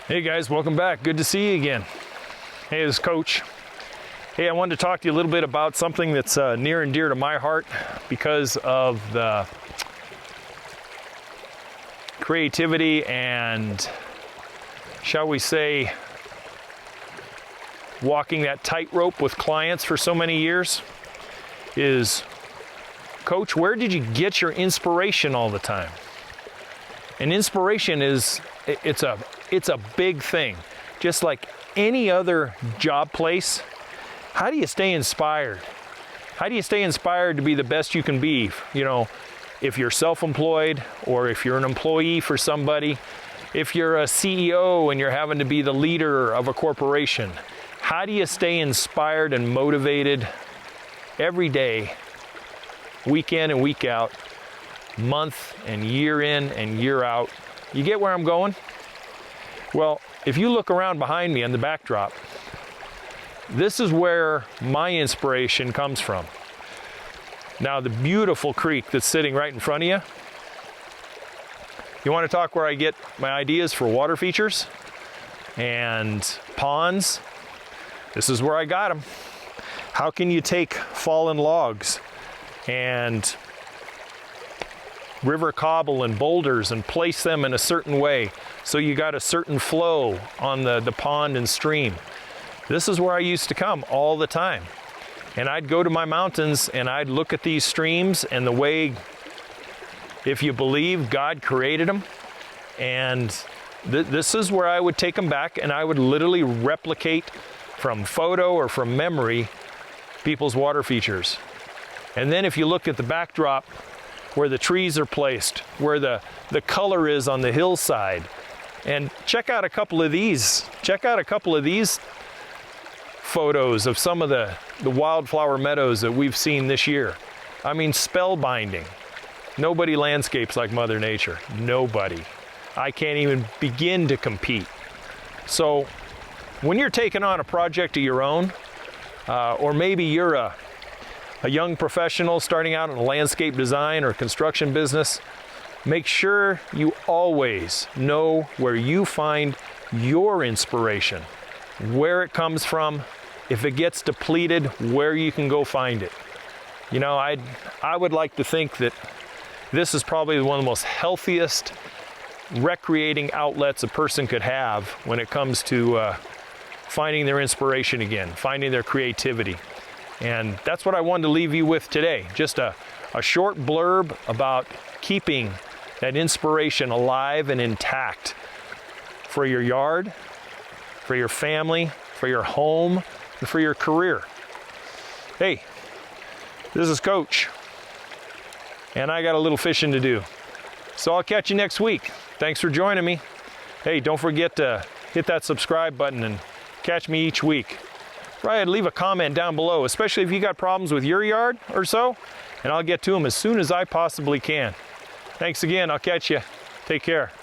Hey guys, welcome back. Good to see you again. Hey, this is Coach. Hey, I wanted to talk to you a little bit about something that's near and dear to my heart because of the creativity and, shall we say, walking that tightrope with clients for so many years is, Coach, where did you get your inspiration all the time? And inspiration is, it's a big thing. Just like any other job place, how do you stay inspired? How do you stay inspired to be the best you can be? You know, if you're self-employed or if you're an employee for somebody, if you're a CEO and you're having to be the leader of a corporation, how do you stay inspired and motivated every day, week in and week out, month and year in and year out? You get where I'm going? Well, if you look around behind me on the backdrop, this is where my inspiration comes from. Now, the beautiful creek that's sitting right in front of you, you want to talk where I get my ideas for water features and ponds? This is where I got them. How can you take fallen logs and river cobble and boulders and place them in a certain way so you got a certain flow on the pond and stream? This is where I used to come all the time. And I'd go to my mountains and I'd look at these streams and the way, if you believe, God created them. And this is where I would take them back and I would literally replicate from photo or from memory people's water features. And then if you look at the backdrop, where the trees are placed, where the color is on the hillside. And check out a couple of these. Check out a couple of these photos of some of the wildflower meadows that we've seen this year. I mean, spellbinding. Nobody landscapes like Mother Nature. Nobody. I can't even begin to compete. So when you're taking on a project of your own, or maybe you're a young professional starting out in a landscape design or construction business, make sure you always know where you find your inspiration, where it comes from, if it gets depleted, where you can go find it. You know, I would like to think that this is probably one of the most healthiest recreating outlets a person could have when it comes to finding their inspiration again, finding their creativity. And that's what I wanted to leave you with today. Just a short blurb about keeping that inspiration alive and intact for your yard, for your family, for your home, and for your career. Hey, this is Coach, and I got a little fishing to do. So I'll catch you next week. Thanks for joining me. Hey, don't forget to hit that subscribe button and catch me each week. Right, leave a comment down below, especially if you got problems with your yard or so, and I'll get to them as soon as I possibly can. Thanks again. I'll catch you. Take care.